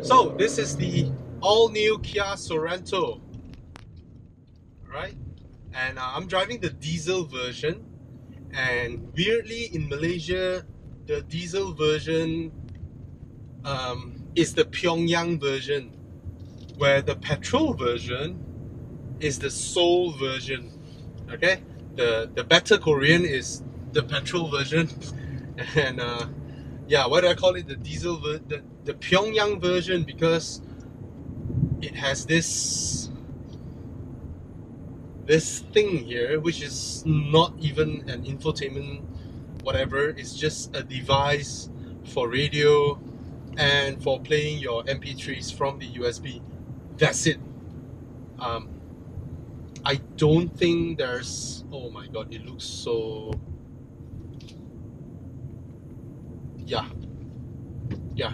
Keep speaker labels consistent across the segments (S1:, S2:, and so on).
S1: So this is the all-new Kia Sorento, right? And I'm driving the diesel version. And weirdly, in Malaysia, the diesel version is the Pyongyang version, where the petrol version is the Seoul version. Okay, the better Korean is the petrol version, and yeah, why do I call it the diesel the Pyongyang version? Because it has this thing here, which is not even an infotainment whatever. It's just a device for radio and for playing your MP3s from the USB. That's it. um, I don't think there's, oh my god, it looks so, yeah,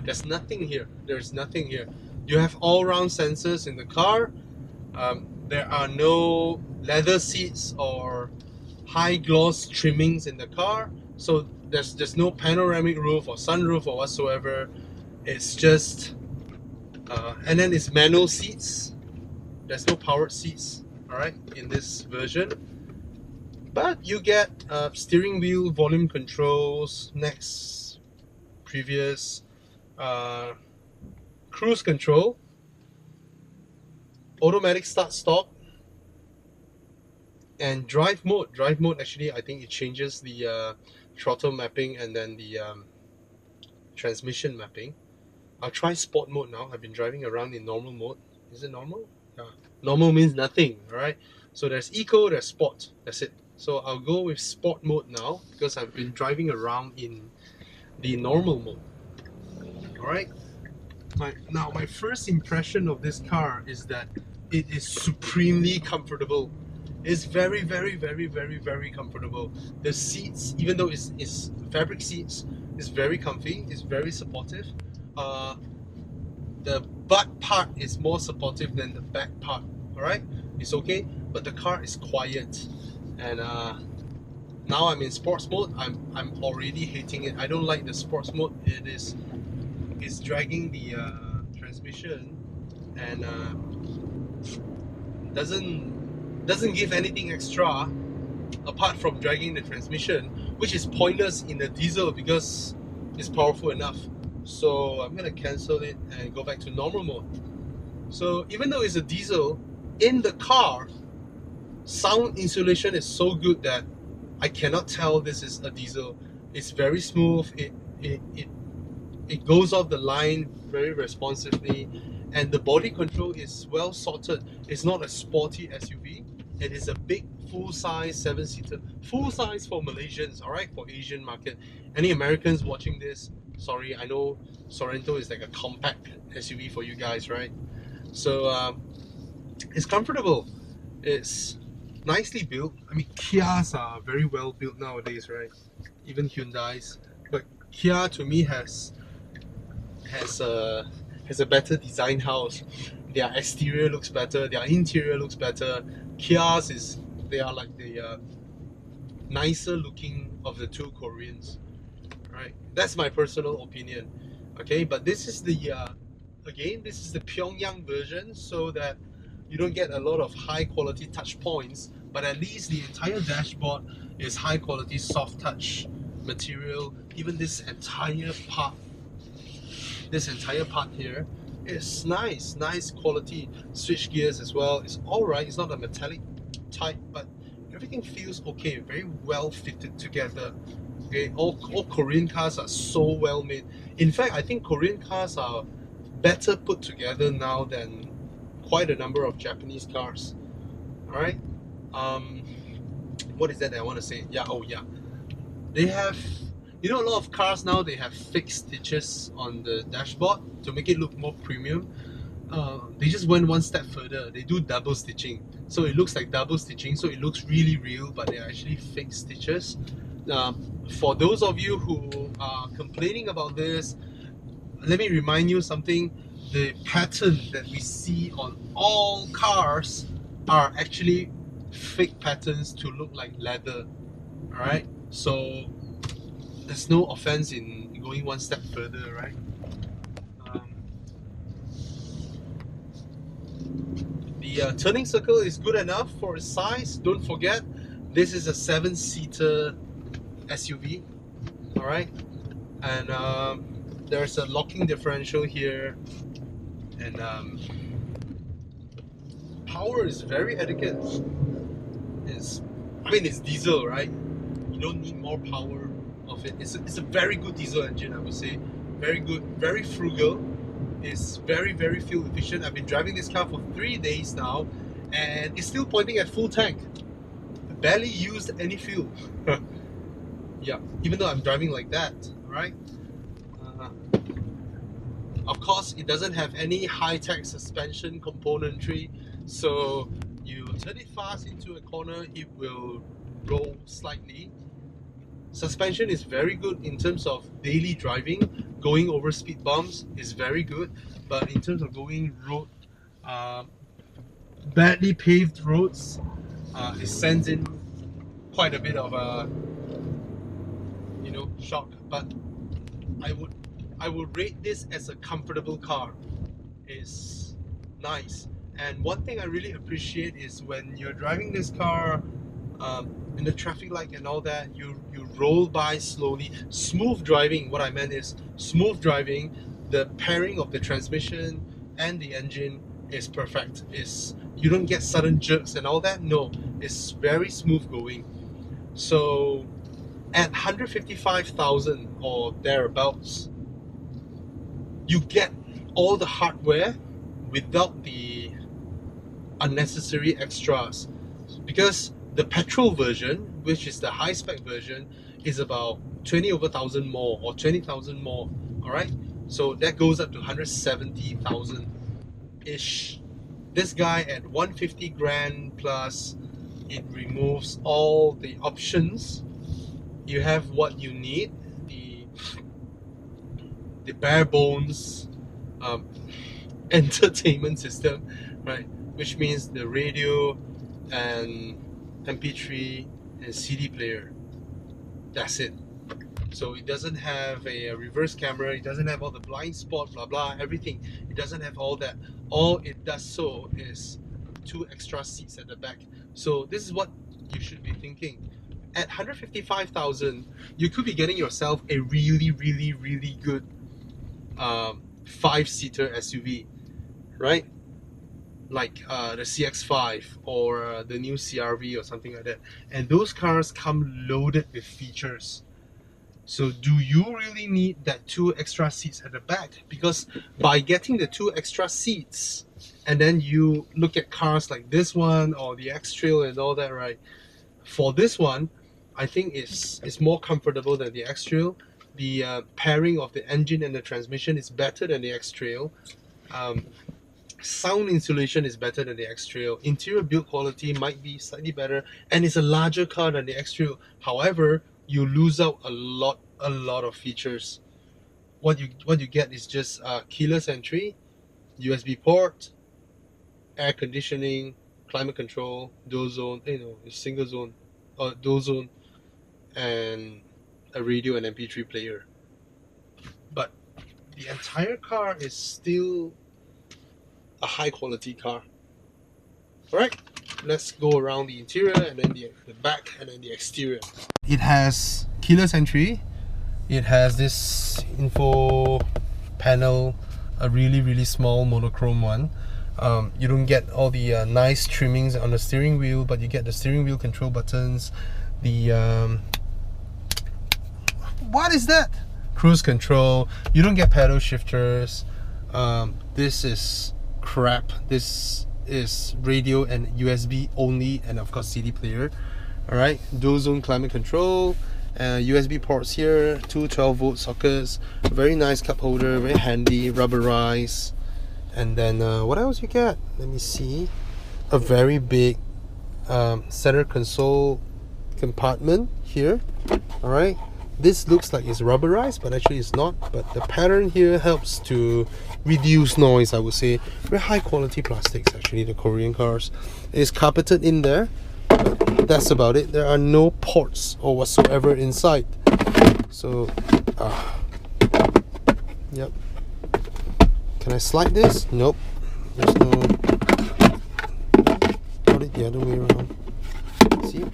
S1: there's nothing here. There's nothing here. You have all-round sensors in the car. There are no leather seats or high gloss trimmings in the car, so there's no panoramic roof or sunroof or whatsoever. It's just and then it's manual seats. There's no powered seats, all right, in this version. But you get steering wheel volume controls, next, previous, cruise control, automatic start stop, and drive mode. Drive mode, actually, I think it changes the throttle mapping and then the transmission mapping. I'll try sport mode now. I've been driving around in normal mode. Is it normal? Yeah. Normal means nothing, right? So there's eco, there's sport. That's it. So I'll go with sport mode now because I've been driving around in the normal mode. Alright? Now, my first impression of this car is that it is supremely comfortable. It's very, very, very, very, very comfortable. The seats, even though it's fabric seats, is very comfy. It's very supportive. The butt part is more supportive than the back part. Alright? It's okay, but the car is quiet. And now I'm in sports mode. I'm already hating it. I don't like the sports mode. It's dragging the transmission and doesn't give anything extra apart from dragging the transmission, which is pointless in a diesel because it's powerful enough. So I'm gonna cancel it and go back to normal mode. So even though it's a diesel, in the car, sound insulation is so good that I cannot tell this is a diesel. It's very smooth. It goes off the line very responsively, and the body control is well sorted. It's not a sporty SUV. It is a big full-size 7-seater, full size for Malaysians, all right, for Asian market. Any Americans watching this, sorry, I know Sorento is like a compact SUV for you guys, right? So it's comfortable. It's nicely built. I mean, Kias are very well built nowadays, right? Even Hyundai's, but Kia to me has a better design house. Their exterior looks better, their interior looks better. Kia's they are like the nicer looking of the two Koreans, right? That's my personal opinion. Okay, but this is the again, this is the Pyongyang version, so that you don't get a lot of high quality touch points, but at least the entire dashboard is high quality soft touch material. Even this entire part here is nice quality. Switch gears as well. It's alright. It's not a metallic type, but everything feels okay. Very well fitted together. Okay, all Korean cars are so well made. In fact, I think Korean cars are better put together now than quite a number of Japanese cars. Alright? What is that I want to say? Yeah, oh yeah. They have, you know, a lot of cars now, they have fixed stitches on the dashboard to make it look more premium. They just went one step further. They do double stitching. So it looks like double stitching, so it looks really real, but they're actually fixed stitches. For those of you who are complaining about this, let me remind you something. The pattern that we see on all cars are actually fake patterns to look like leather. Alright? So there's no offense in going one step further, right? The turning circle is good enough for its size. Don't forget, this is a 7-seater SUV. Alright, and there's a locking differential here, and power is very adequate. It's diesel, right? You don't need more power of it. It's a very good diesel engine, I would say. Very good, very frugal. It's very, very fuel efficient. I've been driving this car for 3 days now, and it's still pointing at full tank. I barely used any fuel. Yeah, even though I'm driving like that, right? Of course, it doesn't have any high-tech suspension componentry, so you turn it fast into a corner, it will roll slightly. Suspension is very good in terms of daily driving. Going over speed bumps is very good, but in terms of going road, badly paved roads, it sends in quite a bit of a shock. But I would rate this as a comfortable car. It's nice, and one thing I really appreciate is when you're driving this car in the traffic light and all that, you roll by slowly. Smooth driving, what I meant is smooth driving, the pairing of the transmission and the engine is perfect. You don't get sudden jerks and all that. No, it's very smooth going. So at 155,000 or thereabouts, you get all the hardware without the unnecessary extras, because the petrol version, which is the high spec version, is about 20,000 more or 20,000 more. Alright, so that goes up to 170,000 ish. This guy at 150 grand plus, it removes all the options. You have what you need, the bare bones entertainment system, right? Which means the radio and MP3 and CD player. That's it. So it doesn't have a reverse camera, it doesn't have all the blind spot, blah blah, everything. It doesn't have all that. All it does so is 2 extra seats at the back. So this is what you should be thinking. At 155,000, you could be getting yourself a really, really, really good 5-seater SUV, right? Like the CX-5 or the new CR-V or something like that. And those cars come loaded with features. So do you really need that 2 extra seats at the back? Because by getting the 2 extra seats, and then you look at cars like this one or the X-Trail and all that, right? For this one, I think it's more comfortable than the X-Trail. The pairing of the engine and the transmission is better than the X-Trail. Sound insulation is better than the X-Trail. Interior build quality might be slightly better, and it's a larger car than the X-Trail. However, you lose out a lot of features. What you get is just keyless entry, USB port, air conditioning, climate control, dual zone, single zone, dual zone, and a radio and MP3 player. But the entire car is still a high quality car. Alright, let's go around the interior and then the back and then the exterior. It has keyless entry. It has this info panel, a really, really small monochrome one. You don't get all the nice trimmings on the steering wheel, but you get the steering wheel control buttons, the what is that? Cruise control. You don't get pedal shifters. This is crap. This is radio and USB only, and of course CD player. Alright, dual zone climate control, USB ports here, 2 12-volt sockets, very nice cup holder, very handy, rubberized. And then what else you get? Let me see. A very big center console compartment here. Alright, this looks like it's rubberized, but actually it's not. But the pattern here helps to reduce noise, I would say. Very high quality plastics, actually, the Korean cars. It's carpeted in there, but that's about it. There are no ports or whatsoever inside. So, yep. Can I slide this? Nope. There's no it the other way around. See?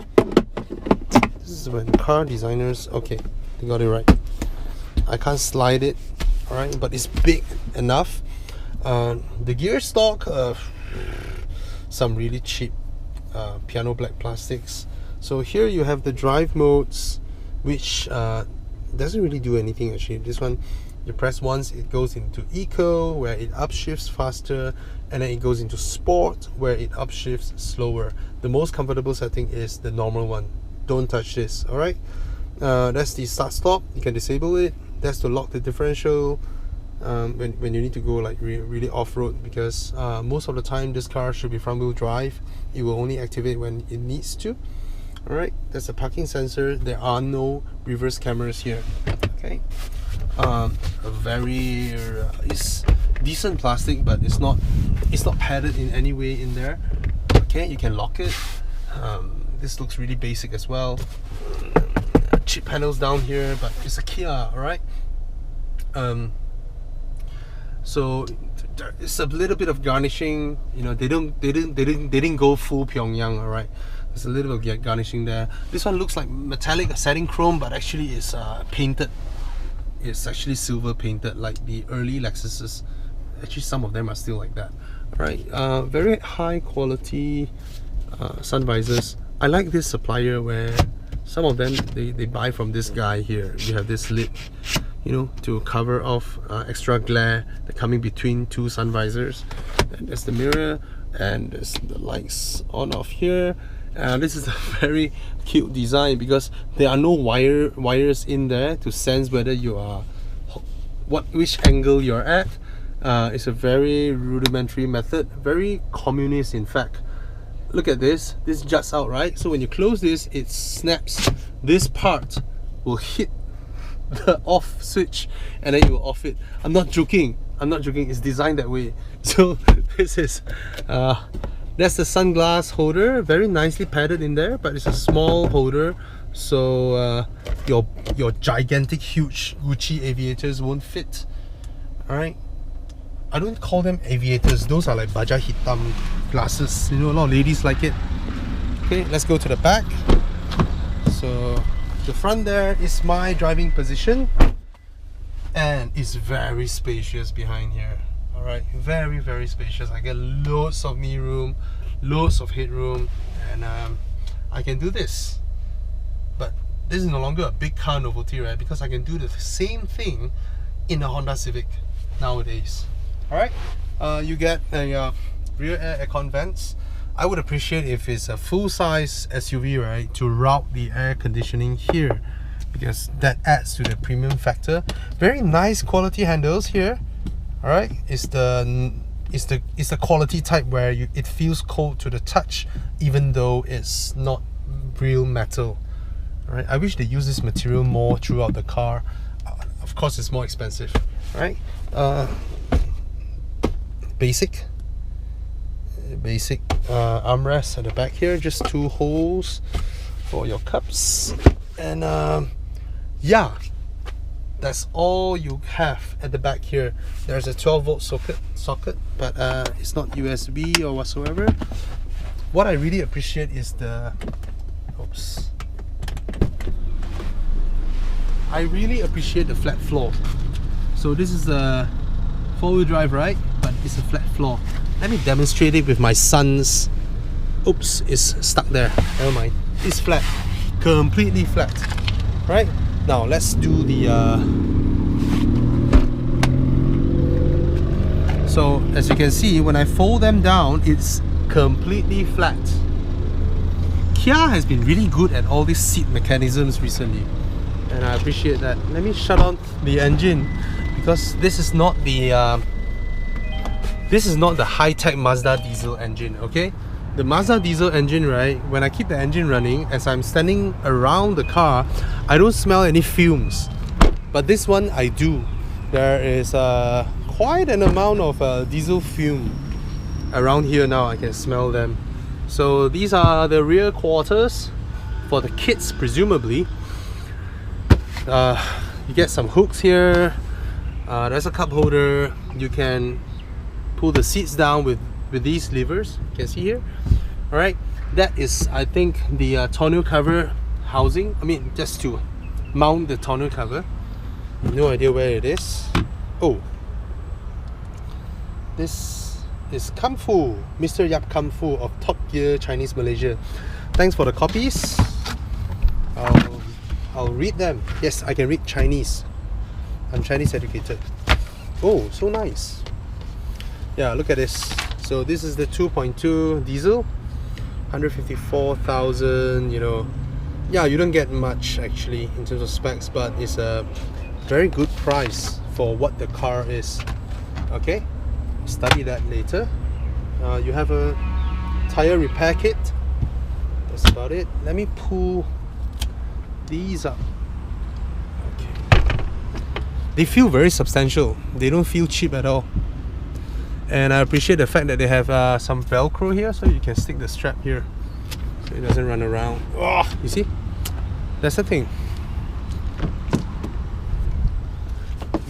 S1: This is when car designers, okay, they got it right. I can't slide it, alright, but it's big enough. The gear stock, some really cheap piano black plastics. So here you have the drive modes, which doesn't really do anything actually. This one, you press once, it goes into eco, where it upshifts faster, and then it goes into sport, where it upshifts slower. The most comfortable setting is the normal one. Don't touch this, alright? That's the start stop. You can disable it. That's to lock the differential when you need to go like really off-road, because most of the time this car should be front wheel drive. It will only activate when it needs to. Alright, that's a parking sensor. There are no reverse cameras here. Okay, a very it's decent plastic, but it's not padded in any way in there. Okay, you can lock it. This looks really basic as well. Chip panels down here, but it's a Kia, alright. So it's a little bit of garnishing. You know, they didn't go full Pyongyang, alright. There's a little bit of garnishing there. This one looks like metallic satin chrome, but actually it's painted. It's actually silver painted, like the early Lexuses. Actually, some of them are still like that. Alright, very high quality sun visors. I like this supplier where some of them they buy from this guy here. You have this lid, you know, to cover off extra glare that coming between two sun visors. And there's the mirror, and there's the lights on off here. This is a very cute design because there are no wires in there to sense whether you are which angle you're at. It's a very rudimentary method, very communist in fact. Look at this. This juts out, right? So when you close this, it snaps. This part will hit the off switch, and then you will off it. I'm not joking. It's designed that way. So this is that's the sunglass holder, very nicely padded in there, but it's a small holder, so your gigantic, huge Gucci aviators won't fit. Alright, I don't call them aviators, those are like Baja Hitam glasses. You know, a lot of ladies like it. Okay, let's go to the back. So the front there is my driving position, and it's very spacious behind here. Alright, very, very spacious. I get loads of knee room, loads of headroom, and I can do this. But this is no longer a big car novelty, right? Because I can do the same thing in a Honda Civic nowadays. Alright, you get a rear aircon vents. I would appreciate if it's a full-size SUV, right, to route the air conditioning here, because that adds to the premium factor. Very nice quality handles here. Alright, it's the quality type where it feels cold to the touch, even though it's not real metal. Alright, I wish they use this material more throughout the car. Of course, it's more expensive. Right? Basic armrest at the back here, just two holes for your cups, and yeah, that's all you have at the back here. There's a 12-volt socket, but it's not USB or whatsoever. What I really appreciate is I really appreciate the flat floor. So this is a four-wheel drive, right? But it's a flat floor. Let me demonstrate it with my son's. Oops, it's stuck there. Never mind. It's flat, completely flat. Right? Now let's do the. So as you can see, when I fold them down, it's completely flat. Kia has been really good at all these seat mechanisms recently, and I appreciate that. Let me shut on the engine, because this is not the high-tech Mazda diesel engine. Okay, the Mazda diesel engine, right, when I keep the engine running, as I'm standing around the car, I don't smell any fumes, but this one I do. There is quite an amount of diesel fume around here now. I can smell them. So these are the rear quarters for the kids, presumably. You get some hooks here. There's a cup holder. You can pull the seats down with these levers. You can see here. All right, that is, I think, the tonneau cover housing. I mean, just to mount the tonneau cover. No idea where it is. Oh, this is Kung Fu, Mr. Yap Kung Fu of Top Gear Chinese Malaysia. Thanks for the copies. I'll read them. Yes, I can read Chinese. I'm Chinese educated. Oh, so nice. Yeah, look at this. So this is the 2.2 diesel, 154,000. You know, yeah, you don't get much actually in terms of specs, but it's a very good price for what the car is. Okay, study that later. You have a tire repair kit. That's about it. Let me pull these up. Okay. They feel very substantial. They don't feel cheap at all. And I appreciate the fact that they have some Velcro here, so you can stick the strap here so it doesn't run around. Oh, you see? That's the thing.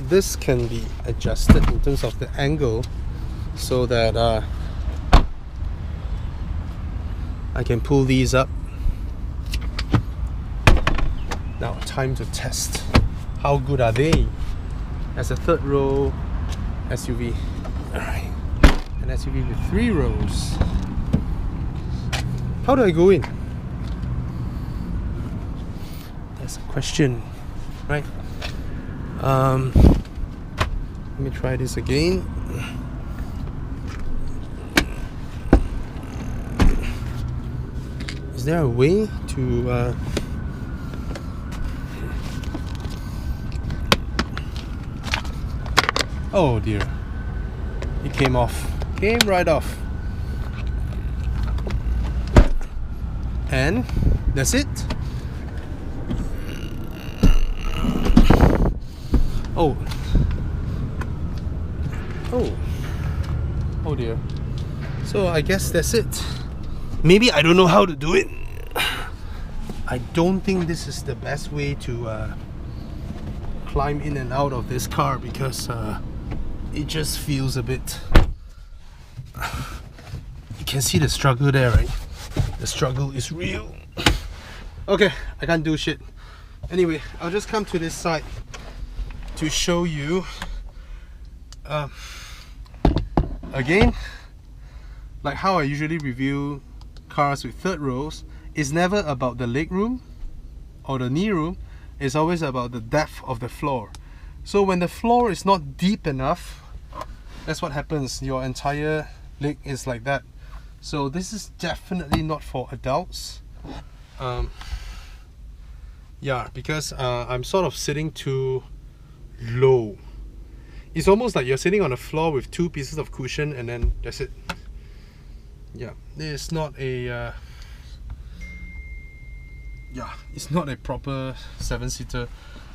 S1: This can be adjusted in terms of the angle so that I can pull these up. Now, time to test. How good are they as a third row SUV? Alright, an SUV with 3 rows. How do I go in? That's a question, right? Let me try this again. Is there a way to oh dear, it came off. Came right off. And that's it. Oh. Oh dear. So I guess that's it. Maybe I don't know how to do it. I don't think this is the best way to climb in and out of this car because it just feels a bit... You can see the struggle there, right? The struggle is real. Okay, I can't do shit. Anyway, I'll just come to this side to show you again, like how I usually review cars with third rows. It's never about the leg room or the knee room. It's always about the depth of the floor. So when the floor is not deep enough, that's what happens. Your entire leg is like that. So this is definitely not for adults. Yeah, because I'm sort of sitting too low. It's almost like you're sitting on a floor with 2 pieces of cushion and then that's it. Yeah, it's not a yeah, it's not a proper 7-seater.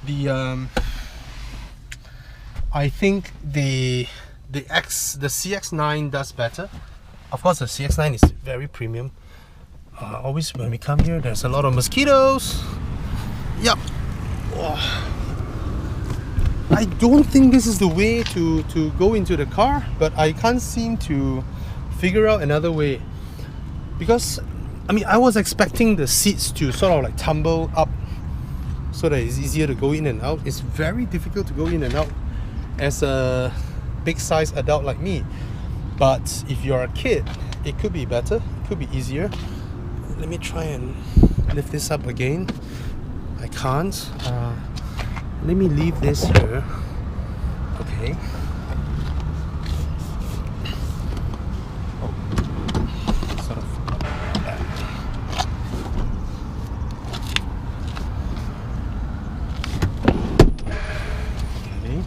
S1: The I think the CX-9 does better. Of course, the CX-9 is very premium. Always when we come here, there's a lot of mosquitoes. Yep. Oh. I don't think this is the way to go into the car, but I can't seem to figure out another way. Because, I mean, I was expecting the seats to sort of like tumble up so that it's easier to go in and out. It's very difficult to go in and out as a big size adult like me. But if you're a kid, it could be better, it could be easier. Let me try and lift this up again. I can't. Let me leave this here. Okay. Oh, sort of like that. Okay.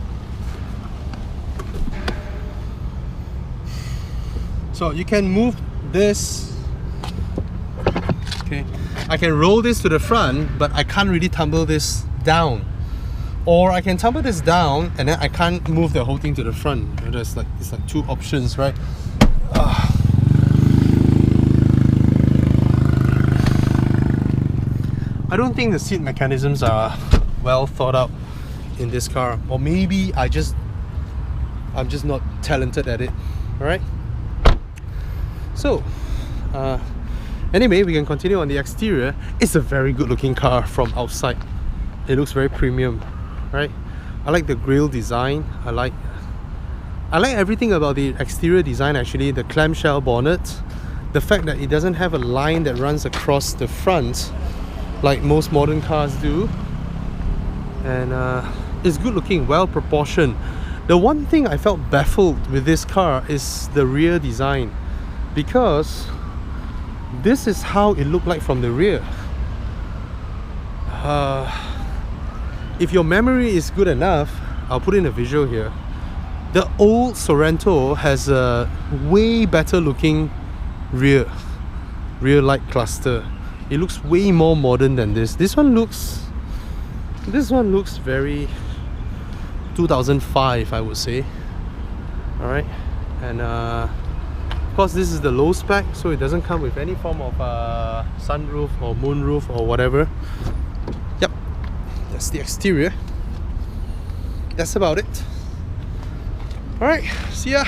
S1: So you can move this. Okay. I can roll this to the front, but I can't really tumble this down. Or I can tumble this down and then I can't move the whole thing to the front. It's like 2 options, right? I don't think the seat mechanisms are well thought out in this car. Or maybe I'm just not talented at it. Alright? So Anyway, we can continue on the exterior. It's a very good looking car from outside. It looks very premium, right? I like the grille design. I like everything about the exterior design actually. The clamshell bonnet, the fact that it doesn't have a line that runs across the front like most modern cars do, and it's good looking, well proportioned. The one thing I felt baffled with this car is the rear design, because this is how it looked like from the rear. If your memory is good enough, I'll put in a visual here. The old Sorento has a way better looking rear light cluster. It looks way more modern than this. This one looks very 2005, I would say. Alright, and of course this is the low spec, so it doesn't come with any form of sunroof or moonroof or whatever. Yep, that's the exterior. That's about it. Alright, see ya!